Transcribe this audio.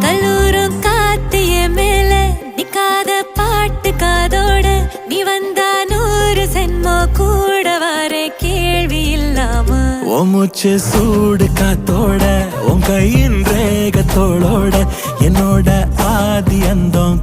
கல்லூரும் காத்திய மேல நிக்காத பாட்டு காதோட நீ வந்தா 100 சென்மோ கூட வர கேள்வி இல்லாம மூச்சு சூடு காத்தோட உன் கையின் ரேகத்தோளோட என்னோட ஆதி அந்தம்